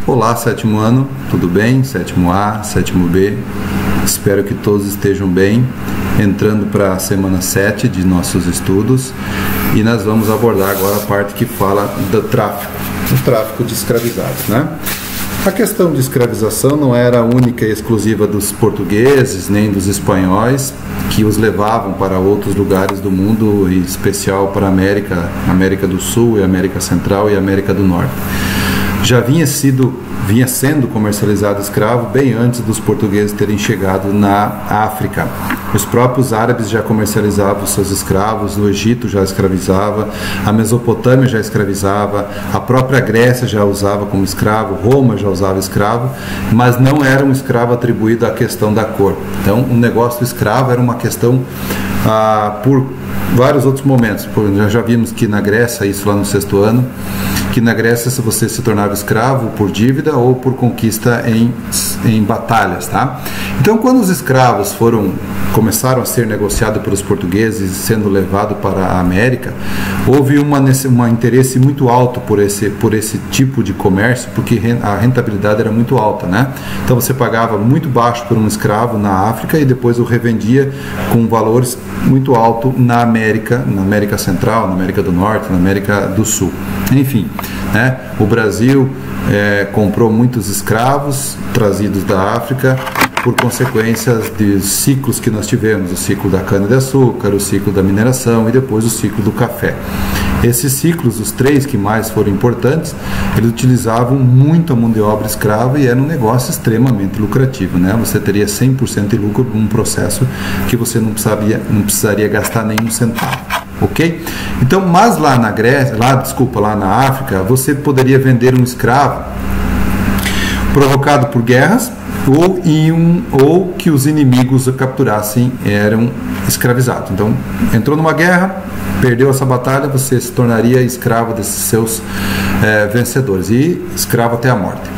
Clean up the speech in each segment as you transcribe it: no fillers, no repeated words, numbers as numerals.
Olá, sétimo ano, tudo bem? Sétimo A, sétimo B, espero que todos estejam bem, entrando para a semana 7 de nossos estudos, e nós vamos abordar agora a parte que fala do tráfico de escravizados, né? A questão de escravização não era única e exclusiva dos portugueses, nem dos espanhóis, que os levavam para outros lugares do mundo, em especial para a América do Sul, e América Central e América do Norte. Já vinha sendo comercializado escravo bem antes dos portugueses terem chegado na África. Os próprios árabes já comercializavam seus escravos, o Egito já escravizava, a Mesopotâmia já escravizava, a própria Grécia já usava como escravo, Roma já usava escravo, mas não era um escravo atribuído à questão da cor. Então, o negócio do escravo era uma questão por vários outros momentos. Já vimos que na Grécia, isso lá no 6º ano, que na Grécia, se você se tornava escravo por dívida ou por conquista em batalhas, tá? Então, quando os escravos começaram a ser negociados pelos portugueses, sendo levados para a América, houve um interesse muito alto por esse tipo de comércio, porque a rentabilidade era muito alta, né? Então, você pagava muito baixo por um escravo na África e depois o revendia com valores muito altos na América Central, na América do Norte, na América do Sul. Enfim, né? O Brasil comprou muitos escravos trazidos da África por consequências de ciclos que nós tivemos, o ciclo da cana-de-açúcar, o ciclo da mineração e depois o ciclo do café. Esses ciclos, os 3 que mais foram importantes, eles utilizavam muito a mão de obra escrava e era um negócio extremamente lucrativo, né? Você teria 100% de lucro num processo que você não precisaria gastar nenhum centavo, ok? Então, mas lá na Grécia, lá na África, você poderia vender um escravo provocado por guerras ou que os inimigos o capturassem, eram escravizados. Então, entrou numa guerra, perdeu essa batalha, você se tornaria escravo desses seus vencedores, e escravo até a morte.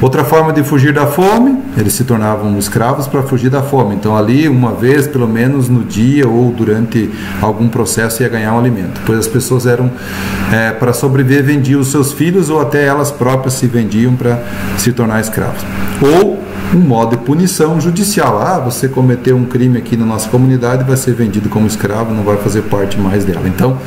Outra forma de fugir da fome, eles se tornavam escravos para fugir da fome. Então, ali, uma vez, pelo menos no dia ou durante algum processo, ia ganhar um alimento. Pois as pessoas para sobreviver, vendiam os seus filhos ou até elas próprias se vendiam para se tornar escravos. Ou um modo de punição judicial. Você cometeu um crime aqui na nossa comunidade, vai ser vendido como escravo, não vai fazer parte mais dela. Então,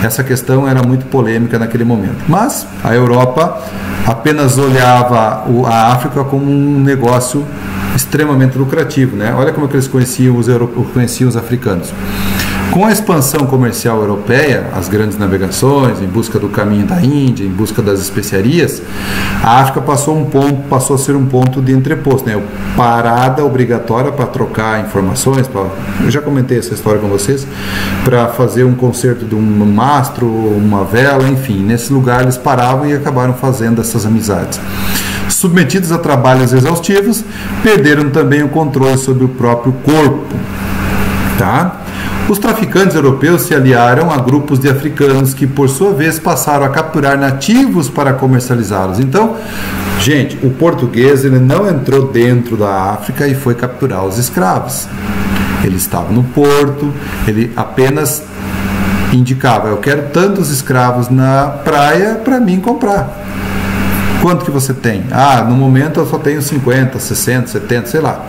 essa questão era muito polêmica naquele momento. Mas a Europa apenas olhava a África como um negócio extremamente lucrativo, né? Olha como é que eles conheciam os africanos. Com a expansão comercial europeia, as grandes navegações em busca do caminho da Índia, em busca das especiarias, a África passou a ser um ponto de entreposto, né? Parada obrigatória para trocar informações, eu já comentei essa história com vocês, para fazer um conserto de um mastro, uma vela, enfim, nesse lugar eles paravam e acabaram fazendo essas amizades. Submetidos a trabalhos exaustivos, perderam também o controle sobre o próprio corpo, tá? Os traficantes europeus se aliaram a grupos de africanos que, por sua vez, passaram a capturar nativos para comercializá-los. Então, gente, o português ele não entrou dentro da África e foi capturar os escravos. Ele estava no porto, ele apenas indicava: eu quero tantos escravos na praia para mim comprar. Quanto que você tem? No momento eu só tenho 50, 60, 70, sei lá.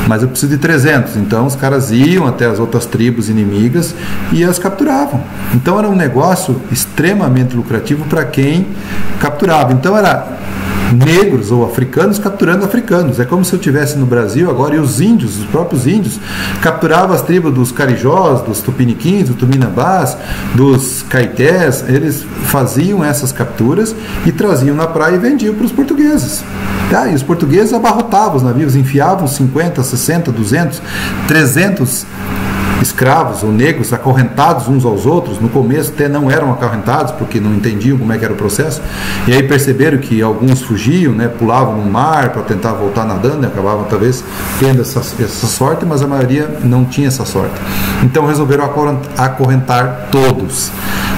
Mas eu preciso de 300. Então os caras iam até as outras tribos inimigas e as capturavam. Então era um negócio extremamente lucrativo para quem capturava. Então era negros ou africanos capturando africanos. É como se eu estivesse no Brasil agora e os índios, os próprios índios, capturavam as tribos dos carijós, dos tupiniquins, dos tuminabás, dos caetés. Eles faziam essas capturas e traziam na praia e vendiam para os portugueses. E os portugueses abarrotavam os navios, enfiavam 50, 60, 200, 300 escravos ou negros acorrentados uns aos outros. No começo até não eram acorrentados porque não entendiam como é que era o processo, e aí perceberam que alguns fugiam, né, pulavam no mar para tentar voltar nadando e acabavam talvez tendo essa sorte, mas a maioria não tinha essa sorte. Então resolveram acorrentar todos,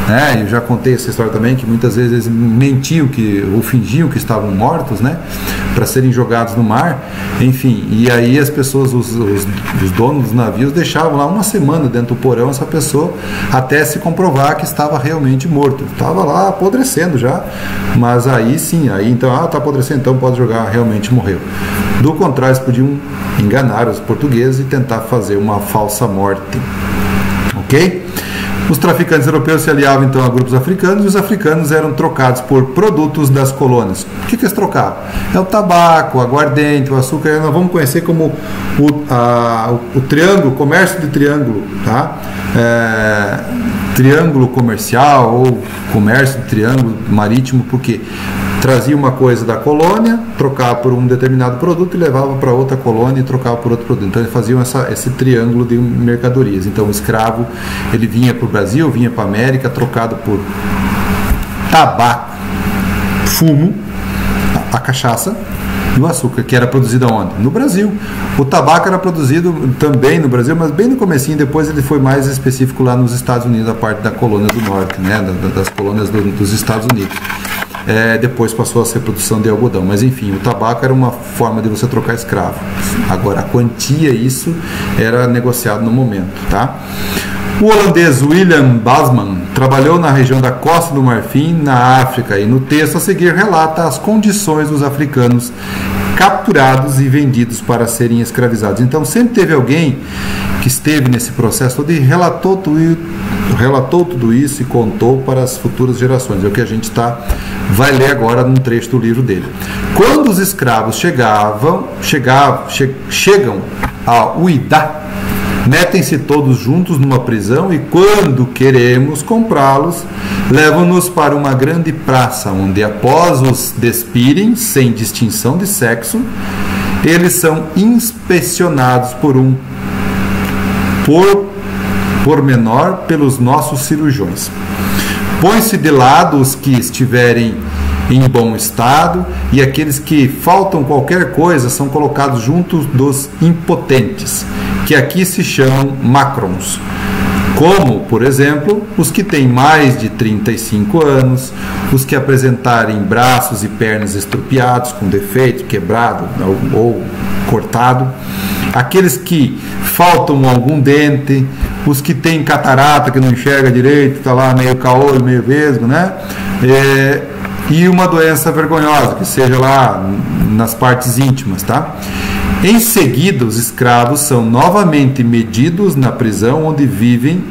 né? Eu já contei essa história também, que muitas vezes eles mentiam ou fingiam que estavam mortos, né, para serem jogados no mar, enfim, e aí as pessoas, os donos dos navios deixavam lá uma semana dentro do porão essa pessoa até se comprovar que estava realmente morto, estava lá apodrecendo já, mas aí sim, aí então, está apodrecendo, então pode jogar, realmente morreu. Do contrário, eles podiam enganar os portugueses e tentar fazer uma falsa morte, ok? Os traficantes europeus se aliavam então a grupos africanos e os africanos eram trocados por produtos das colônias. O que eles trocavam? É o tabaco, o aguardente, o açúcar. Nós vamos conhecer como o triângulo, comércio de triângulo, tá? Triângulo comercial ou comércio de triângulo marítimo, porque trazia uma coisa da colônia, trocava por um determinado produto e levava para outra colônia e trocava por outro produto. Então eles faziam esse triângulo de mercadorias. Então o escravo, ele vinha para o Brasil, vinha para a América, trocado por tabaco, fumo, a cachaça e o açúcar, que era produzido aonde? No Brasil. O tabaco era produzido também no Brasil, mas bem no comecinho, depois ele foi mais específico lá nos Estados Unidos, a parte da colônia do norte, né? Das colônias dos Estados Unidos. Depois passou a ser produção de algodão, mas enfim, o tabaco era uma forma de você trocar escravo. Agora a quantia, isso era negociado no momento, tá? O holandês William Basman trabalhou na região da Costa do Marfim, na África, e no texto a seguir relata as condições dos africanos capturados e vendidos para serem escravizados. Então sempre teve alguém que esteve nesse processo todo e relatou tudo isso e contou para as futuras gerações. É o que a gente vai ler agora num trecho do livro dele. Quando os escravos chegam a Uidá, metem-se todos juntos numa prisão e, quando queremos comprá-los, levam-nos para uma grande praça, onde, após os despirem, sem distinção de sexo, eles são inspecionados por menor pelos nossos cirurgiões. Põe-se de lado os que estiverem em bom estado, e aqueles que faltam qualquer coisa são colocados junto dos impotentes, que aqui se chamam macrons, como, por exemplo, os que têm mais de 35 anos, os que apresentarem braços e pernas estrupiados, com defeito, quebrado ou cortado, aqueles que faltam algum dente, os que têm catarata, que não enxerga direito, está lá meio caolho, meio vesgo, né? E uma doença vergonhosa, que seja lá nas partes íntimas, tá? Em seguida, os escravos são novamente metidos na prisão onde vivem,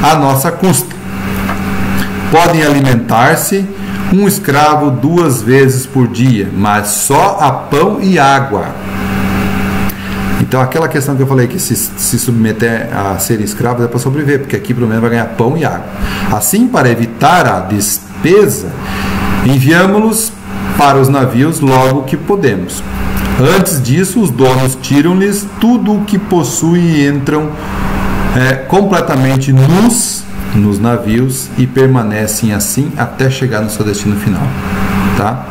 à nossa custa. Podem alimentar-se um escravo 2 vezes por dia, mas só a pão e água. Então aquela questão que eu falei, que se submeter a serem escravos é para sobreviver, porque aqui pelo menos vai ganhar pão e água. Assim, para evitar a despesa, enviamos-los para os navios logo que podemos. Antes disso, os donos tiram-lhes tudo o que possuem e entram completamente nus nos navios e permanecem assim até chegar no seu destino final, tá?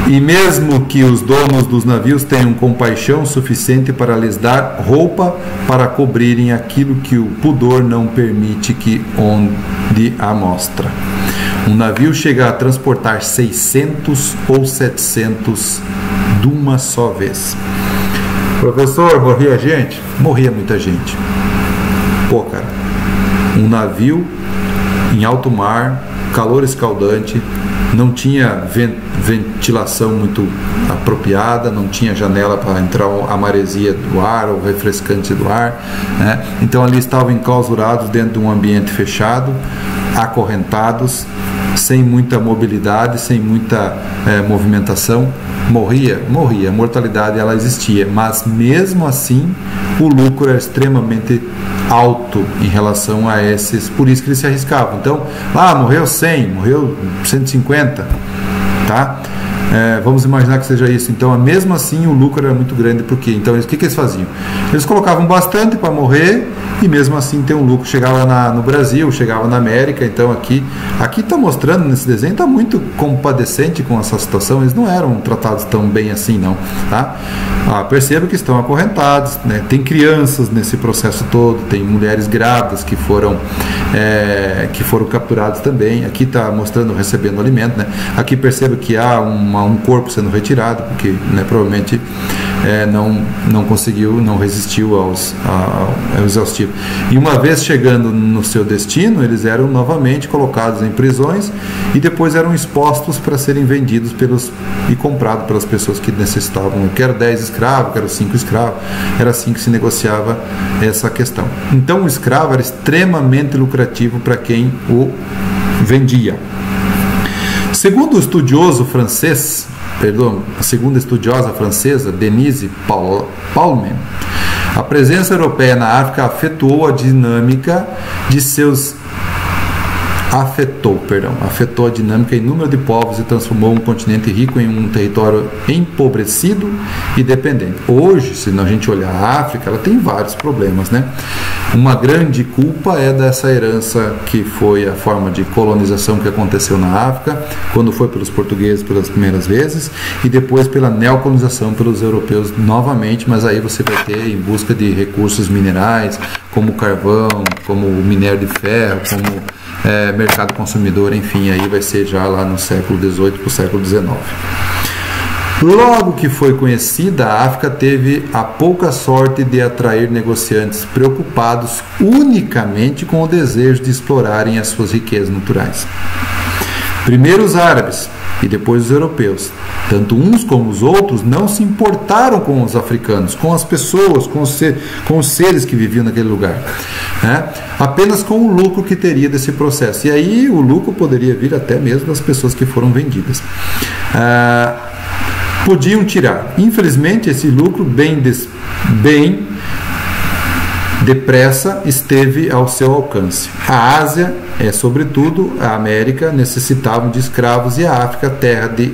E mesmo que os donos dos navios tenham compaixão suficiente para lhes dar roupa para cobrirem aquilo que o pudor não permite que onde a mostra. Um navio chega a transportar 600 ou 700 de uma só vez. Professor, morria gente? Morria muita gente. Pô, cara, um navio em alto mar, calor escaldante, não tinha ventilação muito apropriada, não tinha janela para entrar a maresia do ar ou refrescante do ar, né? Então ali estavam enclausurados dentro de um ambiente fechado, acorrentados, sem muita mobilidade, sem muita movimentação. Morria, a mortalidade ela existia, mas mesmo assim o lucro era extremamente alto em relação a esses, por isso que eles se arriscavam. Então, morreu 100, morreu 150, tá? Vamos imaginar que seja isso. Então, mesmo assim, o lucro era muito grande. Porque então, o que eles faziam? Eles colocavam bastante para morrer e mesmo assim ter um lucro. Chegava no Brasil, chegava na América. Então, aqui está mostrando nesse desenho, está muito compadecente com essa situação. Eles não eram tratados tão bem assim, não. Tá? Perceba que estão acorrentados, né? Tem crianças nesse processo todo, tem mulheres grávidas que foram capturadas também. Aqui está mostrando recebendo alimento, né? Aqui perceba que há um corpo sendo retirado, porque, né, provavelmente não conseguiu, não resistiu ao exaustivo. E uma vez chegando no seu destino, eles eram novamente colocados em prisões e depois eram expostos para serem vendidos e comprados pelas pessoas que necessitavam. Eu quero 10 escravos, eu quero 5 escravos. Era assim que se negociava essa questão. Então o escravo era extremamente lucrativo para quem o vendia. Segundo o estudioso francês, a segunda estudiosa francesa, Denise Paulman, a presença europeia na África afetou a dinâmica de seus afetou a dinâmica e número de povos e transformou um continente rico em um território empobrecido e dependente. Hoje, se a gente olhar a África, ela tem vários problemas, né? Uma grande culpa é dessa herança que foi a forma de colonização que aconteceu na África, quando foi pelos portugueses pelas primeiras vezes, e depois pela neocolonização pelos europeus novamente, mas aí você vai ter em busca de recursos minerais, como carvão, como o minério de ferro, como mercado consumidor, enfim, aí vai ser já lá no século XVIII para o século XIX. Logo que foi conhecida, a África teve a pouca sorte de atrair negociantes preocupados unicamente com o desejo de explorarem as suas riquezas naturais. Primeiro os árabes e depois os europeus, tanto uns como os outros, não se importaram com os africanos, com as pessoas, com os seres que viviam naquele lugar, né? Apenas com o lucro que teria desse processo. E aí o lucro poderia vir até mesmo das pessoas que foram vendidas. Podiam tirar. Infelizmente, esse lucro bem depressa esteve ao seu alcance. A Ásia, sobretudo a América, necessitavam de escravos e a África, terra de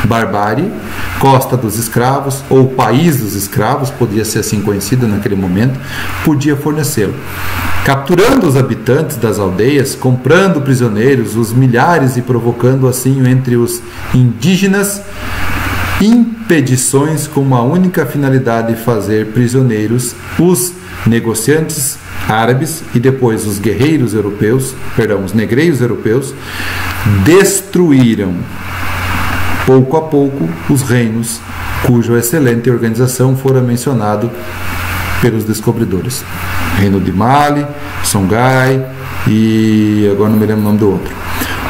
barbárie, costa dos escravos, ou país dos escravos, podia ser assim conhecido naquele momento, podia fornecê-lo. Capturando os habitantes das aldeias, comprando prisioneiros, os milhares e provocando assim entre os indígenas impedições com uma única finalidade de fazer prisioneiros os negociantes árabes e depois os guerreiros europeus, os negreiros europeus, destruíram pouco a pouco os reinos cuja excelente organização fora mencionado pelos descobridores. Reino de Mali, Songhai e agora não me lembro o nome do outro.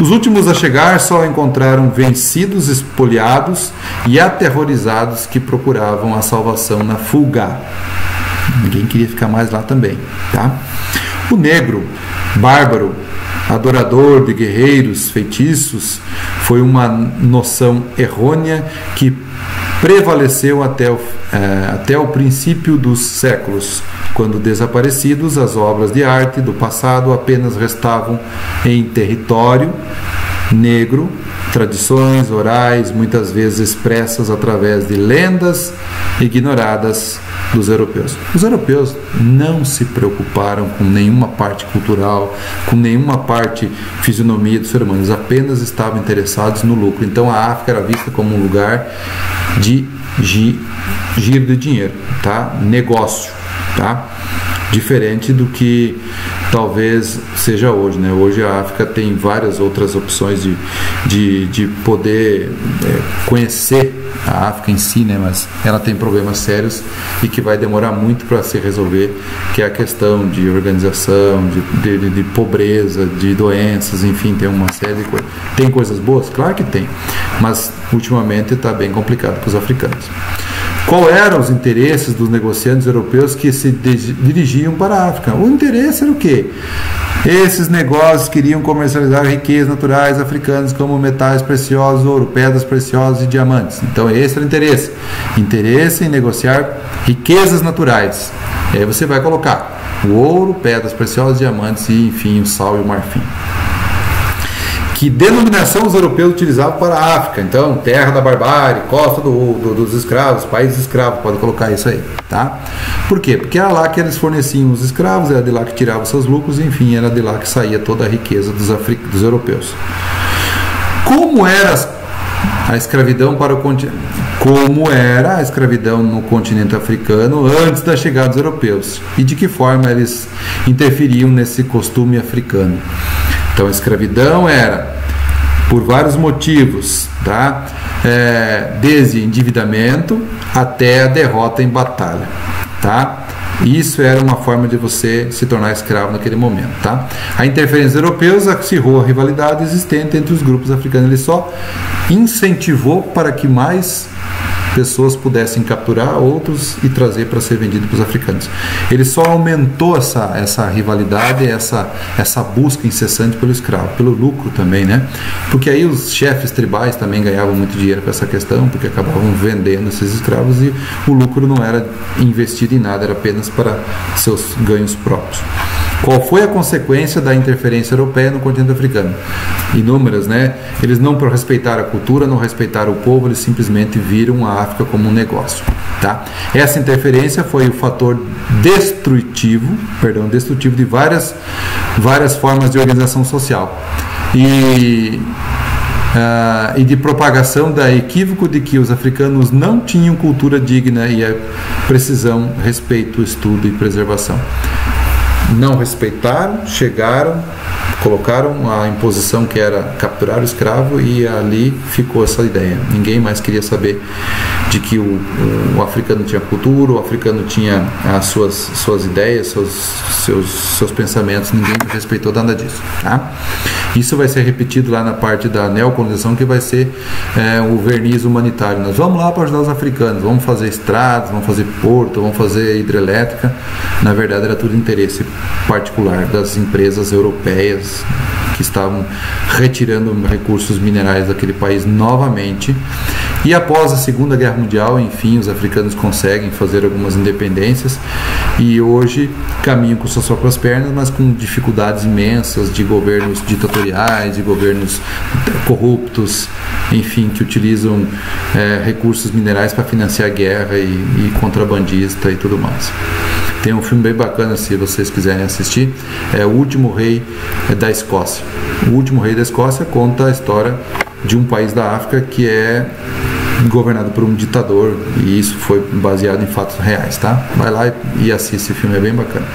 Os últimos a chegar só encontraram vencidos, espoliados e aterrorizados que procuravam a salvação na fuga. Ninguém queria ficar mais lá também, tá? O negro, bárbaro, adorador de guerreiros, feitiços, foi uma noção errônea que prevaleceu até o princípio dos séculos, quando desaparecidos, as obras de arte do passado apenas restavam em território negro, tradições orais, muitas vezes expressas através de lendas ignoradas dos europeus. Os europeus não se preocuparam com nenhuma parte cultural, com nenhuma parte fisionomia do ser humano, eles apenas estavam interessados no lucro. Então a África era vista como um lugar de giro de dinheiro, tá? Negócio, tá? Diferente do que talvez seja hoje, né? Hoje a África tem várias outras opções de poder conhecer a África em si, né? Mas ela tem problemas sérios e que vai demorar muito para se resolver, que é a questão de organização, de pobreza, de doenças, enfim, tem uma série de coisas. Tem coisas boas? Claro que tem, mas ultimamente está bem complicado para os africanos. Qual eram os interesses dos negociantes europeus que se dirigiam para a África? O interesse era o quê? Esses negócios queriam comercializar riquezas naturais africanas como metais preciosos, ouro, pedras preciosas e diamantes. Então esse era o interesse. Interesse em negociar riquezas naturais. E aí você vai colocar o ouro, pedras preciosas, diamantes e enfim o sal e o marfim. que denominação os europeus utilizavam para a África. Então, terra da barbárie, costa dos escravos, país escravo, pode colocar isso aí, tá? Por quê? Porque era lá que eles forneciam os escravos, era de lá que tiravam seus lucros, enfim, era de lá que saía toda a riqueza dos europeus. Como era a escravidão para o continente? Como era a escravidão no continente africano antes da chegada dos europeus? E de que forma eles interferiam nesse costume africano? Então, a escravidão era por vários motivos, tá? Desde endividamento até a derrota em batalha, tá? Isso era uma forma de você se tornar escravo naquele momento, tá? A interferência dos europeus acirrou a rivalidade existente entre os grupos africanos. Ele só incentivou para que mais pessoas pudessem capturar outros e trazer para ser vendido para os africanos. Ele só aumentou essa rivalidade, essa busca incessante pelo escravo, pelo lucro também, né? Porque aí os chefes tribais também ganhavam muito dinheiro com essa questão, porque acabavam vendendo esses escravos e o lucro não era investido em nada, era apenas para seus ganhos próprios. Qual foi a consequência da interferência europeia no continente africano? Inúmeras, né? Eles não respeitaram a cultura, não respeitaram o povo, eles simplesmente viram a África como um negócio, tá? Essa interferência foi o fator destrutivo de várias formas de organização social e de propagação da equívoco de que os africanos não tinham cultura digna e a precisão, respeito, estudo e preservação. Não respeitaram, chegaram, colocaram a imposição que era capturar o escravo e ali ficou essa ideia. Ninguém mais queria saber de que o africano tinha cultura, o africano tinha as suas ideias, seus pensamentos, ninguém respeitou nada disso, tá? Isso vai ser repetido lá na parte da neocolonização, que vai ser o verniz humanitário. Nós vamos lá para ajudar os africanos, vamos fazer estradas, vamos fazer porto, vamos fazer hidrelétrica. Na verdade era tudo interesse particular das empresas europeias que estavam retirando recursos minerais daquele país novamente. E após a Segunda Guerra Mundial, enfim, os africanos conseguem fazer algumas independências e hoje caminham com suas próprias pernas, mas com dificuldades imensas de governos ditatoriais, de governos corruptos, enfim, que utilizam recursos minerais para financiar a guerra e contrabandista e tudo mais. Tem um filme bem bacana, se vocês quiserem assistir, é O Último Rei da Escócia. O Último Rei da Escócia conta a história de um país da África que é governado por um ditador, e isso foi baseado em fatos reais, tá? Vai lá e assiste, o filme é bem bacana.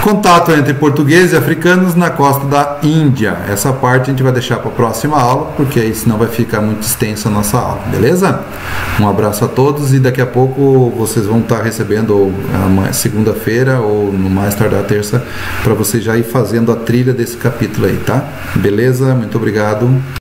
Contato entre portugueses e africanos na costa da Índia. Essa parte a gente vai deixar para a próxima aula, porque aí senão vai ficar muito extensa a nossa aula, beleza? Um abraço a todos e daqui a pouco vocês vão estar recebendo segunda-feira ou no mais tardar terça, para você já ir fazendo a trilha desse capítulo aí, tá? Beleza? Muito obrigado.